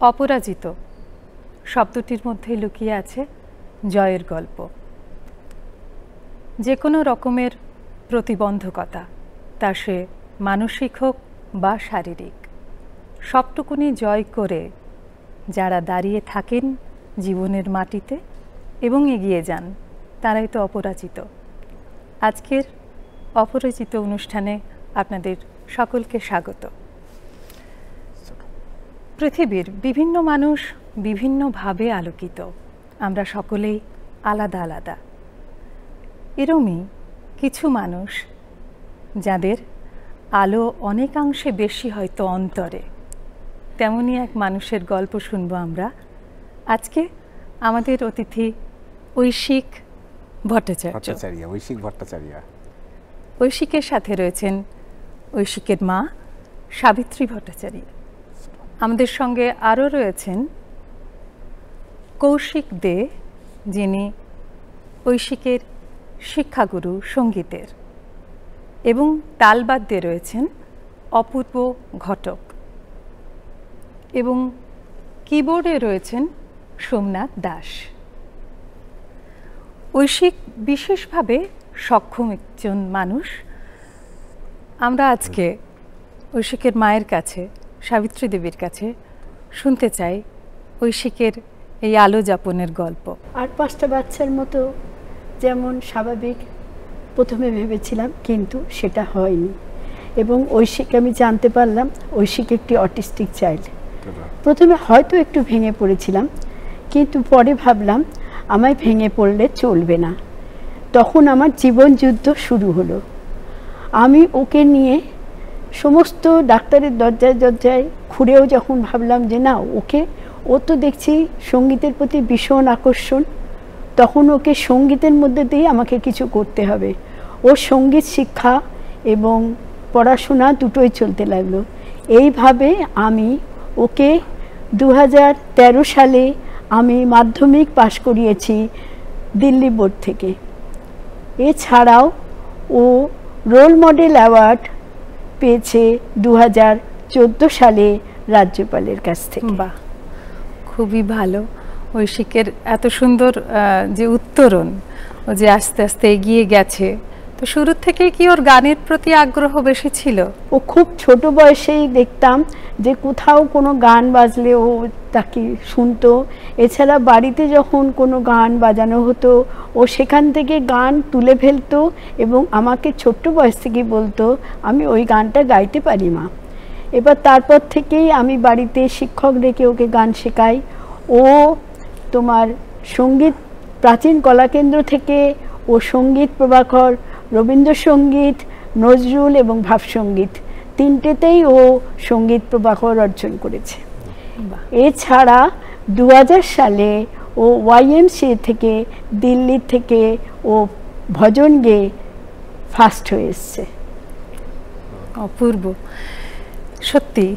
অপরাজিত শব্দটির মধ্যে লুকিয়ে আছে জয়ের গল্প। যে কোনো রকমের প্রতিবন্ধকতা, তা সে মানসিক হোক বা শারীরিক, সবটুকুনি জয় করে যারা দাঁড়িয়ে থাকেন জীবনের মাটিতে এবং এগিয়ে যান, তারাই তো অপরাজিত। আজকের অপরাজিত অনুষ্ঠানে আপনাদের সকলকে স্বাগত। পৃথিবীর বিভিন্ন মানুষ বিভিন্নভাবে আলোকিত, আমরা সকলেই আলাদা আলাদা। এরমই কিছু মানুষ যাদের আলো অনেকাংশে বেশি হয়তো অন্তরে, তেমনই এক মানুষের গল্প শুনবো আমরা আজকে। আমাদের অতিথি ঐশিক ভট্টাচার্য। ঐশিকের সাথে রয়েছেন ঐশিকের মা সাবিত্রী ভট্টাচার্য। আমাদের সঙ্গে আরও রয়েছেন কৌশিক দে, যিনি ঐশিকের শিক্ষাগুরু সঙ্গীতের, এবং তালবাদ্যে রয়েছেন অপূর্ব ঘটক, এবং কিবোর্ডে রয়েছেন সোমনাথ দাস। ঐশিক বিশেষভাবে সক্ষম একজন মানুষ। আমরা আজকে ঐশিকের মায়ের কাছে, সাবিত্রী দেবীর কাছে শুনতে চাই ঐশিকের এই আলো যাপনের গল্প। আর 5টা বাচ্চার মতো যেমন স্বাভাবিক প্রথমে ভেবেছিলাম, কিন্তু সেটা হয়নি। এবং ঐশিক আমি জানতে পারলাম ঐশিক একটি অটিস্টিক চাইল্ড। প্রথমে হয়তো একটু ভেঙে পড়েছিলাম, কিন্তু পরে ভাবলাম আমায় ভেঙে পড়লে চলবে না। তখন আমার জীবন যুদ্ধ শুরু হলো। আমি ওকে নিয়ে সমস্ত ডাক্তারের দরজায় দরজায় ঘুরেও যখন ভাবলাম যে না, ও তো দেখছি সঙ্গীতের প্রতি ভীষণ আকর্ষণ, তখন ওকে সঙ্গীতের মধ্যে দিয়ে আমাকে কিছু করতে হবে। ওর সঙ্গীত শিক্ষা এবং পড়াশোনা দুটোই চলতে লাগলো। এইভাবে আমি ওকে 2013 সালে আমি মাধ্যমিক পাশ করিয়েছি দিল্লি বোর্ড থেকে। এছাড়াও ও রোল মডেল অ্যাওয়ার্ড পেয়েছে 2014 সালে রাজ্যপালের কাছ থেকে। বাহ, খুবই ভালো। ঐশিকের এত সুন্দর যে উত্তরণ, ও যে আস্তে আস্তে এগিয়ে গেছে। তো শুরু থেকে কি ওর গানের প্রতি আগ্রহ বেশি ছিল? ও খুব ছোট বয়সেই দেখতাম যে কোথাও কোনো গান বাজলে ও তাকে শুনতো। এছাড়া বাড়িতে যখন কোনো গান বাজানো হতো, ও সেখান থেকে গান তুলে ফেলতো এবং আমাকে ছোট্ট বয়স থেকেই বলতো আমি ওই গানটা গাইতে পারি মা। এবার তারপর থেকেই আমি বাড়িতে শিক্ষক রেখে ওকে গান শেখাই। ও তোমার সঙ্গীত প্রাচীন কলাকেন্দ্র থেকে ও সঙ্গীত প্রভাকর, রবীন্দ্রসঙ্গীত, নজরুল এবং ভাবসঙ্গীত তিনটেতেই ও সঙ্গীত প্রভাকর অর্জন করেছে। এছাড়া 2000 সালে ও YMCA থেকে, দিল্লি থেকে ও ভজন গেয়ে ফার্স্ট হয়ে এসছে। অপূর্ব। সত্যি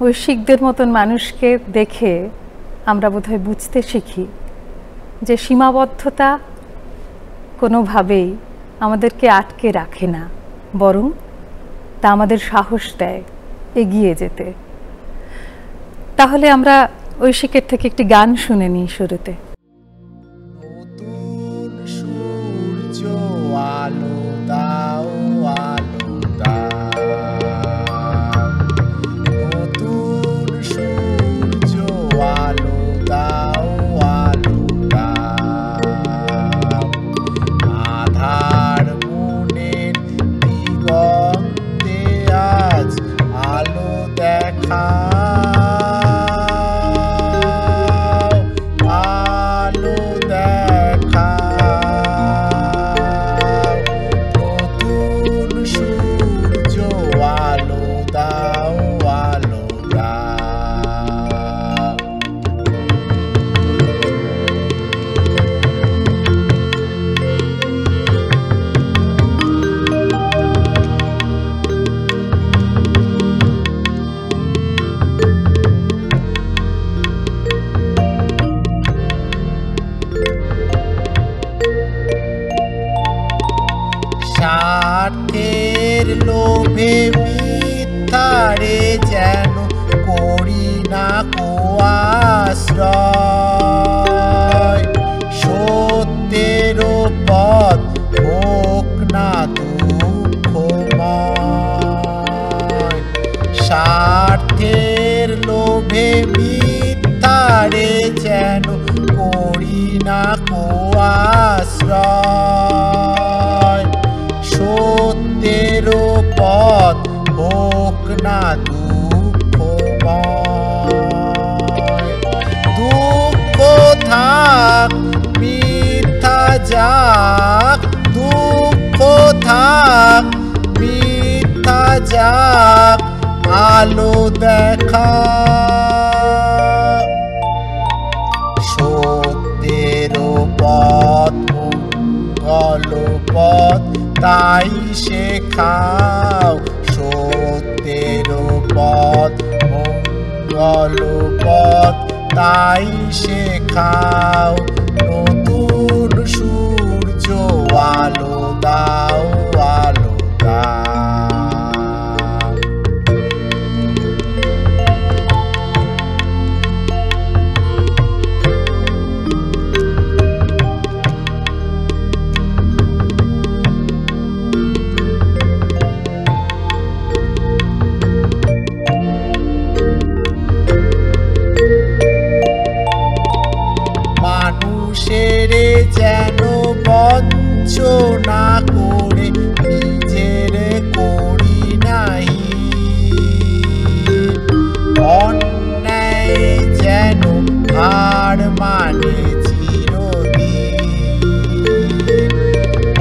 ঐশিকদের মতন মানুষকে দেখে আমরা বোধহয় বুঝতে শিখি যে সীমাবদ্ধতা কোনোভাবেই আমাদেরকে আটকে রাখে না, বরং তা আমাদের সাহস দেয় এগিয়ে যেতে। তাহলে আমরা ঐশিকের থেকে একটি গান শুনে নিই শুরুতে। নতুন সূর্য আলো দাও, আলো দাও, নতুন সূর্য আলো দাও, আলো দাও, আধার মনের দিগন্তে আজ আলো দেখা। না দুঃখময়। দুঃখ থাক মিথ্যা যাক, দুঃখ থাক মিথ্যা যাক, আলো দেখা সত্যের পথ মঙ্গল পথ তাই শেখাও, সত্যের পথ মঙ্গল পথ তাই শেখাও। নতুন সূর্য আলো দাও, আলো দাও। মানুষের যেন বঞ্চনা করে নিজের করি নাই, অন্যায় যেন হার মানে চিরদিন।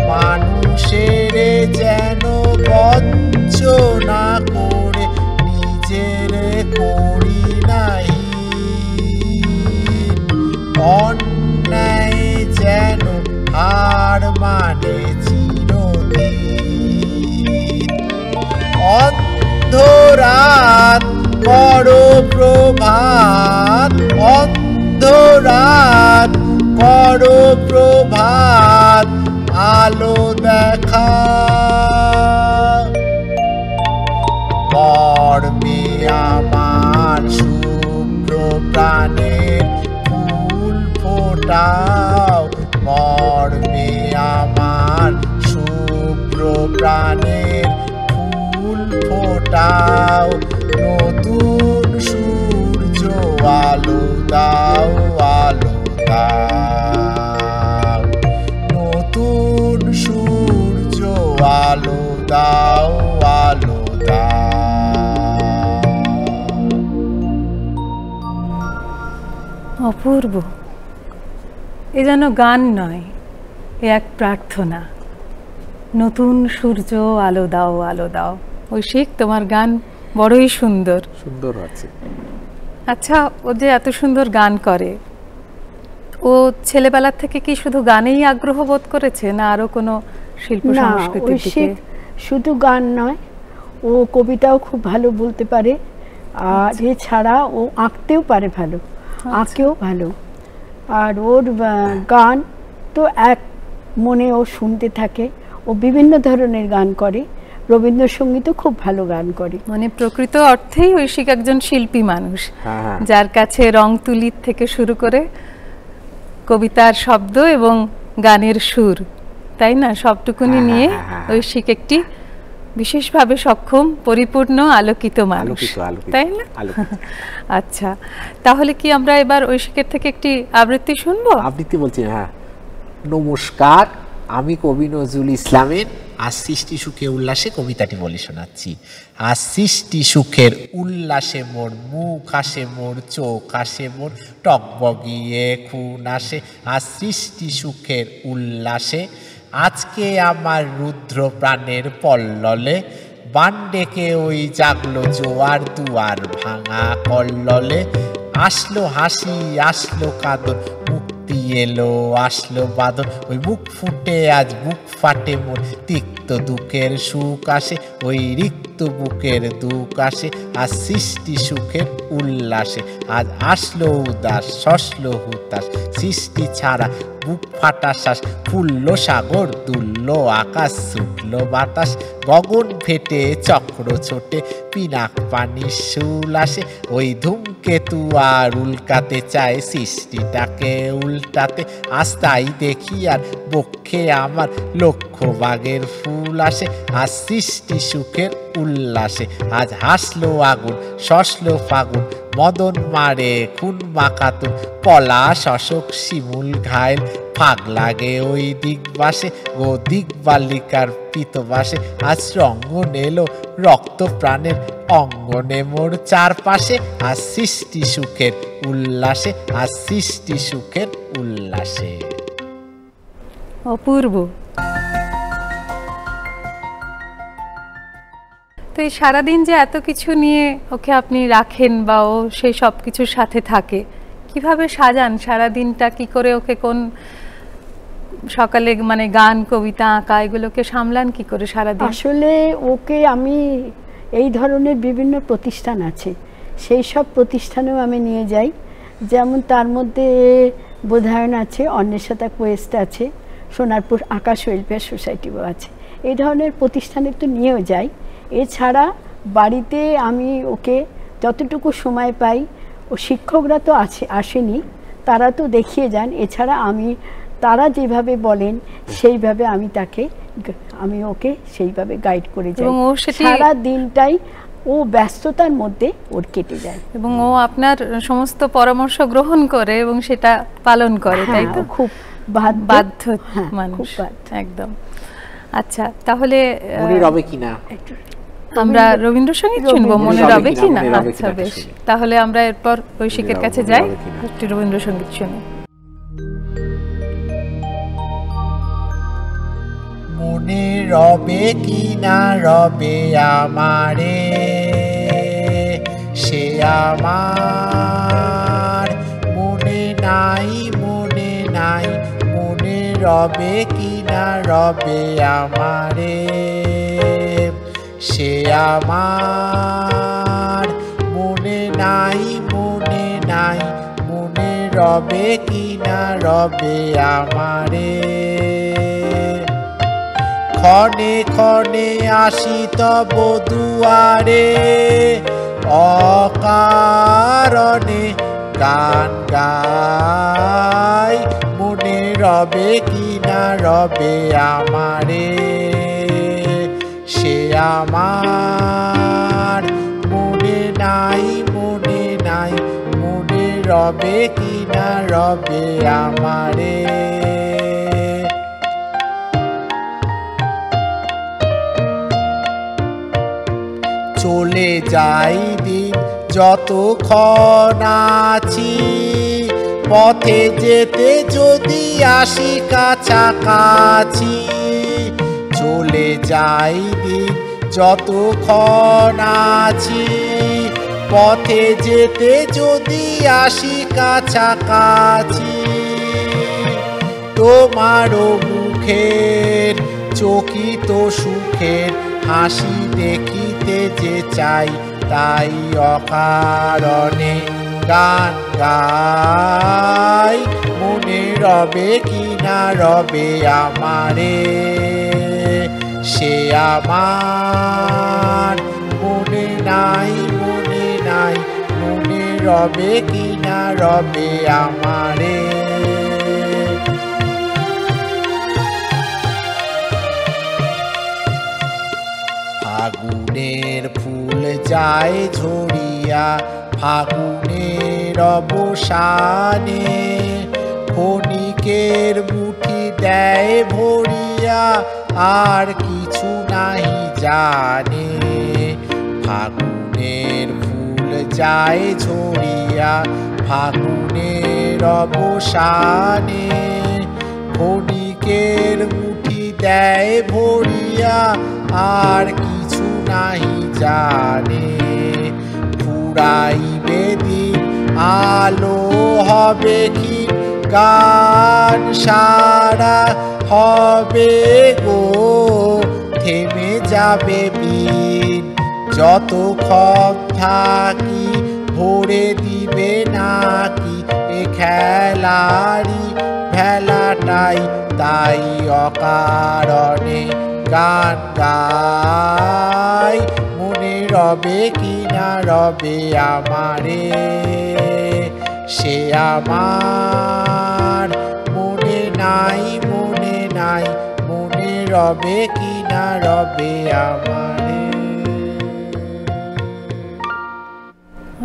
মানুষের যেন বঞ্চনা করে নিজের করি নাই, অন্যায় যেন হার মানে চিরদিন। অন্ধরাত করো প্রভাত, অন্ধরাত করো প্রভাত, আলো দেখা মর্মে আমার শুভ্র প্রাণের ফুল ফোটাও, মর্মে আমার শুভ্র প্রাণের ফুল ফোটাও। নতুন সূর্য আলো দাও, আলো দাও। নতুন সূর্য আলো দাও, আলো দাও। অপূর্ব। এ যেন গান নয়, এ এক প্রার্থনা। নতুন সূর্য আলো দাও, আলো দাও। ঐশিক, তোমার গান বড়ই সুন্দর। সুন্দর আছে। আচ্ছা, ও যে এত সুন্দর গান করে, ও ছেলেবেলা থেকে কি শুধু গানেই আগ্রহ বোধ করেছে, না আরো কোনো শিল্প না, সংস্কৃতির দিকে? ঐশিক শুধু গান নয়, ও কবিতাও খুব ভালো বলতে পারে, আর এছাড়া ও আঁকতেও পারে ভালো, আঁকেও ভালো। আর ওর গান তো এক মনে ও শুনতে থাকে। ও বিভিন্ন ধরনের গান করে, রবীন্দ্রসঙ্গীতও খুব ভালো গান করে। মানে প্রকৃত অর্থেই ঐশিক একজন শিল্পী মানুষ, হ্যাঁ। যার কাছে রং তুলির থেকে শুরু করে কবিতার শব্দ এবং গানের সুর, তাই না, সবটুকুনি নিয়ে ঐশিক একটি বিশেষভাবে সক্ষম, পরিপূর্ণ, আলোকিত মানুষ, তাই না? আচ্ছা, তাহলে কি আমরা এবার ঐশিকের থেকে একটি আবৃত্তি শুনবো? আবৃত্তি বলছি, হ্যাঁ। নমস্কার, আমি কবি নজরুল ইসলামের আজ সৃষ্টি সুখে উল্লাসে কবিতাটি বলে শোনাচ্ছি। আজ সৃষ্টি সুখের উল্লাসে মোর মুখ আসে, মোর চোখ আসে, মোর টকবগিয়ে খুন আসে। আজ সৃষ্টি সুখের উল্লাসে আজকে আমার রুদ্র প্রাণের পল্ললে, বান ডেকে ওই জাগলো জোয়ার দুয়ার ভাঙা কল্ললে। আসলো হাসি, আসলো কাঁদন, মুক্তি এলো, আসলো বাদন। ওই বুক ফুটে আজ বুক ফাটে মোর, তিক্ত দুঃখের সুখ আসে, ওই রিক্ত বুকের দুঃখ আসে। আজ সৃষ্টি সুখের উল্লাসে আজ আসলো উদাস, শসলো হুতাশ। সৃষ্টি ছাড়া বুক ফাটা শ্বাস, ফুলল সাগর, দুলল আকাশ, ছুটল বাতাস। গগন ফেটে চক্র ছোটে, পিনাক পানি শুল আসে। ওই ধূমকেতু আর উল্কাতে চায় সৃষ্টিটাকে উল্টাতে। আজ তাই দেখি আর বক্ষে আমার লক্ষ বাগের ফুল আসে। আজ সৃষ্টি সুখের উল্লাসে আজ হাসলো আগুন, শসলো ফাগুন। মদন মারে খুন মাখাতুন, পলাশ অশোক শিমুল ঘায়েল। ফাঁক লাগে ওই দিগবাসে গো দিগবালিকার পিতবাসে আজ রঙ্গন এলো রক্ত প্রাণের অঙ্গনে মোর চারপাশে আজ সৃষ্টি সুখের উল্লাসে আজ সৃষ্টি সুখের উল্লাসে। অপূর্ব। তো এই সারাদিন যে এত কিছু নিয়ে ওকে আপনি রাখেন বা ও সেই সব কিছুর সাথে থাকে, কিভাবে সাজান সারাদিনটা? কি করে ওকে কোন সকালে মানে গান কবিতা আঁকা এগুলোকে সামলান কি করে সারাদিন? আসলে ওকে আমি এই ধরনের বিভিন্ন প্রতিষ্ঠান আছে, সেই সব প্রতিষ্ঠানেও আমি নিয়ে যাই। যেমন তার মধ্যে বোধায়ন আছে, অন্বেষতা কোয়েস্ট আছে, সোনারপুর আকাশ ওয়েলফেয়ার সোসাইটিও আছে। এই ধরনের প্রতিষ্ঠানে তো নিয়েও যাই। এছাড়া বাড়িতে আমি ওকে যতটুকু সময় পাই, ও শিক্ষকরা তো আসেনি, তারা তো দেখিয়ে যান। এছাড়া আমি তারা যেভাবে বলেন সেইভাবে আমি ওকে সেইভাবে গাইড করে যাই। সারা দিনটাই ও ব্যস্ততার মধ্যে ওর কেটে যায় এবং ও আপনার সমস্ত পরামর্শ গ্রহণ করে এবং সেটা পালন করে, তাই তো? খুব বাধ্য মানুষ একদম। আচ্ছা, তাহলে মনে রবে কিনা আমরা রবীন্দ্রসঙ্গীত শুনবো, মনে রবে কিনা? আচ্ছা বেশ, তাহলে আমরা এরপর ঐশিকের কাছে যাই, একটি রবীন্দ্রসঙ্গীত শুনি। মনে রবে কিনা রবে আমারে, সে আমার মনে নাই, মনে নাই, মনে রবে কিনা রবে আমারে, সে আমার মনে নাই, মনে নাই, মনে রবে কিনা রবে আমারে। ক্ষণে ক্ষণে আসি তব দুয়ারে, অকারণে গান গাই, মনে রবে কিনা রবে আমারে, সে আমার মনে নাই, মনে নাই, মনে রবে কিনা রবে আমারে। চলে যাই দিন যতক্ষণ আছি, পথে যেতে যদি আসি কাছাকাছি। চলে যাই দিন যতক্ষণ আছি, পথে যেতে যদি আসি কাছাকাছি। তোমারও মুখের চকিত সুখের হাসি দেখিতে যে চাই, তাই অকারণে গান গাই, মনে রবে কিনা রবে আমারে, সে আমার মনে নাই, মনে নাই, মনে রবে কিনা রবে আমারে। ফাগুনের ফুল যায় ঝরিয়া, ফাগুনের অবসানে, ক্ষণিকের মুঠি দেয় ভরিয়া, আর কিছু নাহি জানে। ফাগুনের ফুল যায় ঝরিয়া, ফাগুনের অবসানে, ক্ষণিকের মুঠি দেয় ভরিয়া, আর কিছু নাহি জানে। ফুরাইবে দিন আলো হবে কি, গান সারা হবে গো, থেমে যাবে বিন যতক্ষণ থাকি, ভরে দিবে নাকি এ খেলারি ভেলাটাই, তাই অকারণে গান গাই, মনে রবে কিনা রবে আমারে, সে আমার মনে নাই, মনে নাই, মনে রবে কিনা রবে আমারে।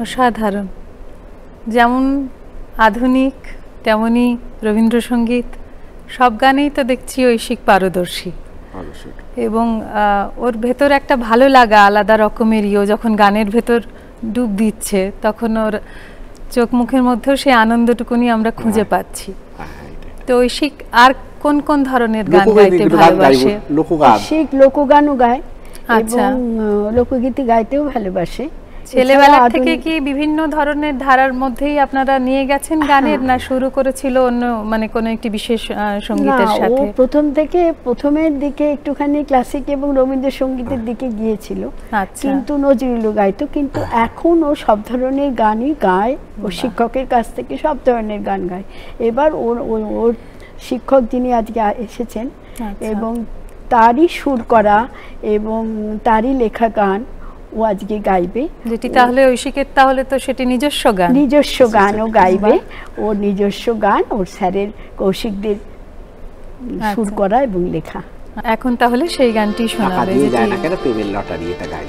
অসাধারণ। যেমন আধুনিক তেমনি রবীন্দ্রসঙ্গীত সব গানেই তো দেখছি ঐশিক পারদর্শী, এবং ওর ভেতর একটা ভালো লাগা আলাদা রকমেরই। ও যখন গানের ভেতর ডুব দিচ্ছে তখন ওর চোখ মুখের মধ্যেও সেই আনন্দটুকুনি আমরা খুঁজে পাচ্ছি। তো ঐশিক আর কোন কোন ধরনের গান গাইতে ভালোবাসে? ঐশিক লোকগানও গায় এবং লোকগীতি গাইতেও ভালোবাসে। ছেলেবেলা থেকে কি বিভিন্ন ধরনের ধারার মধ্যেই আপনারা নিয়ে গেছেন গানের, না শুরু করেছিল অন্য মানে কোনো একটি বিশেষ সঙ্গীতের সাথে? ও প্রথম থেকে প্রথমের দিকে একটুখানি ক্লাসিক এবং রবীন্দ্রসঙ্গীতের দিকে গিয়েছিল, কিন্তু নজরুলও গাইতো। কিন্তু এখন ও সব ধরনের গানই গায়, ও শিক্ষকের কাছ থেকে সব ধরনের গান গায়। এবার ওর শিক্ষক যিনি আজকে এসেছেন এবং তারই সুর করা এবং তারই লেখা গান ও আজকে গাইবে, যেটি তাহলে ঐশিকের তাহলে তো সেটি নিজস্ব গান, নিজস্ব গানও গাইবে। ওর নিজস্ব গান ওর স্যারের কৌশিকদের সুর করা এবং লেখা। এখন তাহলে সেই গানটি শোনাবে, যেটা প্রেমের লটারি, এটা গাই।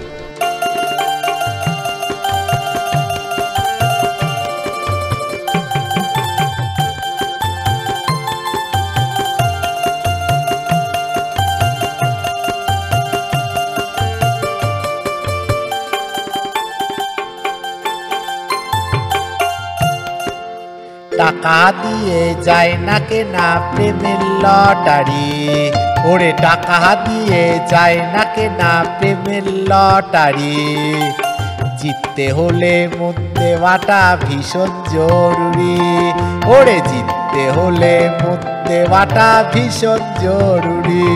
টাকা দিয়ে যায় না কেনা প্রেমের লটারি, ওরে টাকা দিয়ে যায় না কেনা প্রেমের লটারি। জিততে হলে মন দেওয়াটা ভীষণ জরুরি, ওরে জিততে হলে মন দেওয়াটা ভীষণ জরুরি।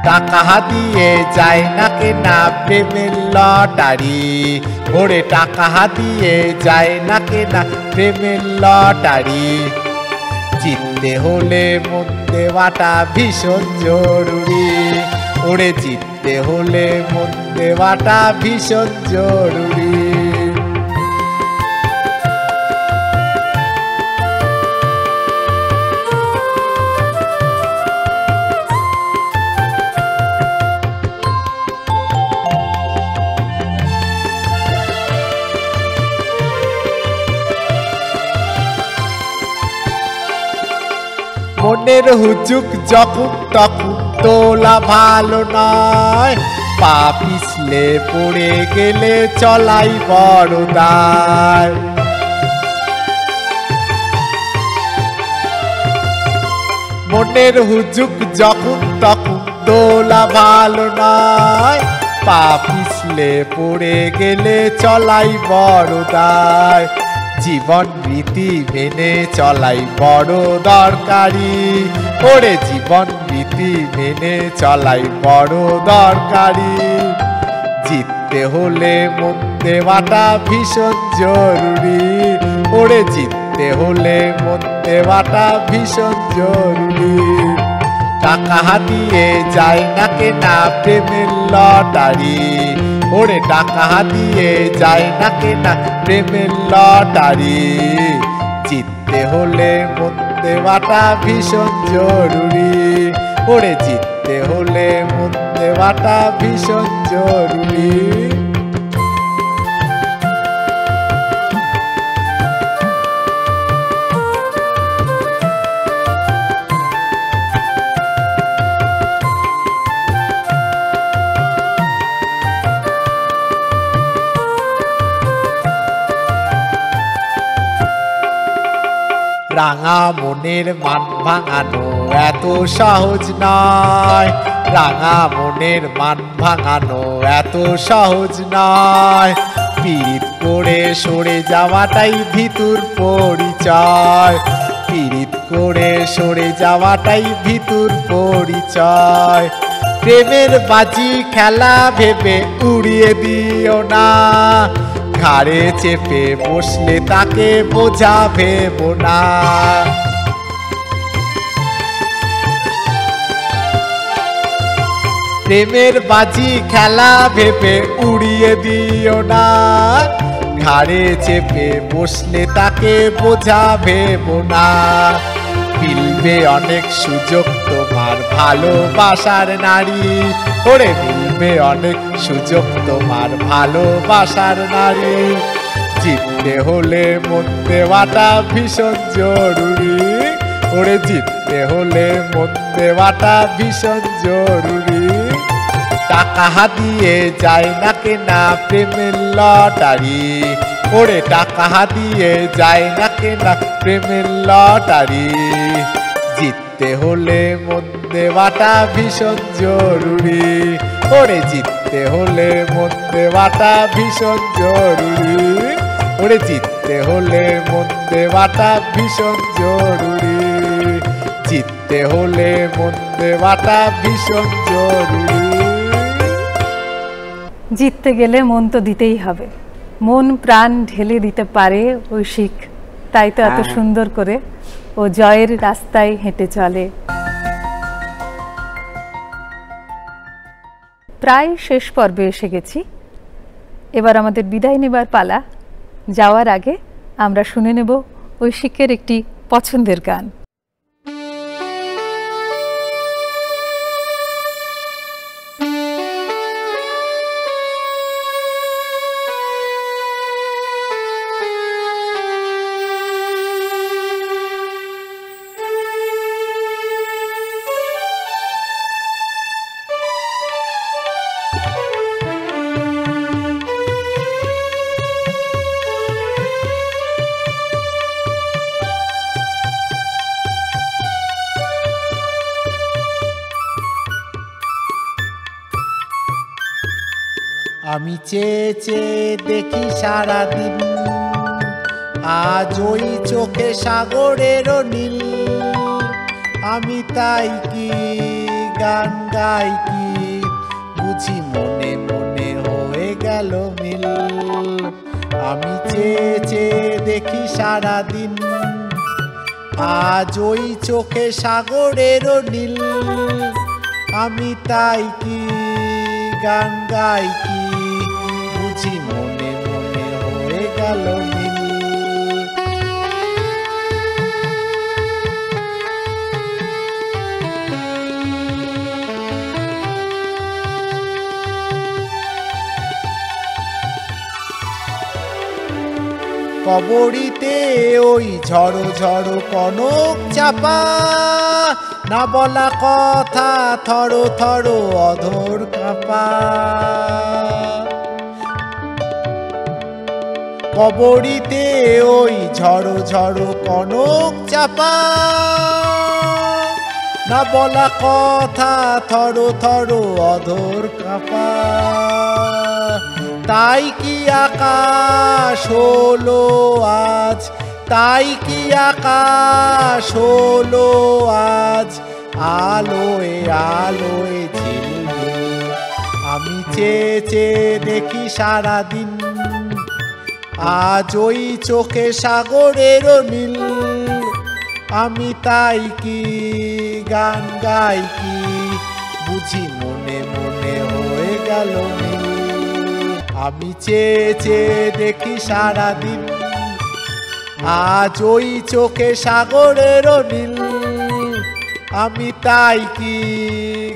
টাকা দিয়ে যায় না কেনা প্রেমের লটারি, ওরে টাকা দিয়ে যায় না কেনা প্রেমের লটারি। জিততে হলে মন দেওয়াটা ভীষণ জরুরি, ওরে জিততে হলে মন দেওয়াটা ভীষণ জরুরি। মনের হুজুক যখন তখন তোলা ভালো নয়, পা পিছলে পড়ে গেলে চলাই বড় দায়। মনের হুজুক যখন তখন তোলা ভালো নয়, পা পিছলে পড়ে গেলে চলাই বড় দায়। জীবন রীতি মেনে চলাই বড় দরকারি, ওরে জীবন রীতি মেনে চলাই বড় দরকারি। জিততে হলে মন দেওয়াটা ভীষণ জরুরি, ওরে জিততে হলে মন দেওয়াটা ভীষণ জরুরি। টাকা দিয়ে যায় না কেনা প্রেমের লটারি, ওরে টাকা দিয়ে যায় না কেনা প্রেমের লটারি। জিততে হলে মন দেওয়াটা ভীষণ জরুরি, ওরে জিততে হলে মন দেওয়াটা ভীষণ জরুরি। রাঙা মনের মান ভাঙানো এত সহজ নয়, রাঙা মনের মান ভাঙানো এত সহজ নয়। পীড়িত করে সরে যাওয়াটাই ভিতুর পরিচয়, পীড়িত করে সরে যাওয়াটাই ভিতুর পরিচয়। প্রেমের বাজি খেলা ভেবে উড়িয়ে দিও না, ঘাড়ে চেপে বসলে তাকে বোঝা ভেবো না। প্রেমের বাজি খেলা ভেবে উড়িয়ে দিও না, ঘাড়ে চেপে বসলে তাকে বোঝা ভেবো না। মিলবে অনেক সুযোগ তোমার ভালোবাসার নারী, ওরে মিলবে অনেক সুযোগ তোমার ভালোবাসার নারী। জিততে হলে মন দেওয়াটা ভীষণ জরুরি, ওরে জিততে হলে মন দেওয়াটা ভীষণ জরুরি। টাকা দিয়ে যায় না কেনা প্রেমের লটারি, ওরে টাকা দিয়ে যায় না কেনা প্রেমের লটারি। জিততে হলে মন দেওয়াটা ভীষণ জরুরি, ওরে জিততে হলে মন দেওয়াটা ভীষণ জরুরি, ওরে জিততে হলে মন দেওয়াটা ভীষণ জরুরি, জিততে হলে মন দেওয়াটা ভীষণ জরুরি। জিততে গেলে মন তো দিতেই হবে, মন প্রাণ ঢেলে দিতে পারে ঐশিক, তাই তো এত সুন্দর করে ও জয়ের রাস্তায় হেঁটে চলে। প্রায় শেষ পর্বে এসে গেছি, এবার আমাদের বিদায় নেবার পালা। যাওয়ার আগে আমরা শুনে নেব ঐশিকের একটি পছন্দের গান। আমি চেয়ে চেয়ে দেখি সারাদিন, আজ ওই চোখে সাগরেরও নীল। আমি তাই কি গান গাই কি, বুঝি মনে মনে হয়ে গেল মিল। আমি চেয়ে চেয়ে দেখি সারাদিন, আজ ওই চোখে সাগরেরও নীল। আমি তাই কি গান গাই কি, বুঝি মনে মনে হয়ে গেল মিল। কবরীতে ওই ঝড়ো ঝড়ো কনক চাপা, না বলা কথা থরো থরো অধর কাঁপা। কবরীতে ওই ঝড়ো ঝড়ো কনক চাপা, না বলা কথা থরো থরো অধর কাঁপা। তাই কি আকাশ হলো আজ, তাই কি আকাশ হলো আজ, আলোয় আলোয় ঝিলমিল। আমি চেয়ে চেয়ে দেখি সারাদিন, আজ ওই চোখে সাগরেরও নীল। আমি তাই কি গান গাই কি, বুঝি মনে মনে হয়ে গেল মিল। আমি চেয়ে চেয়ে দেখি সারাদিন, আজ ওই চোখে সাগরেরও নীল। আমি তাই কি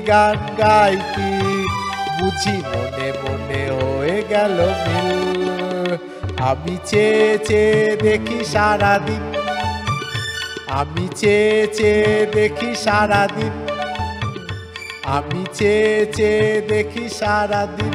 গান গাই কি, বুঝি মনে মনে হয়ে গেল মিল। আমি চেয়ে চেয়ে দেখি সারাদিন, আমি চেয়ে চেয়ে দেখি সারাদিন, আমি চেয়ে চেয়ে দেখি সারাদিন।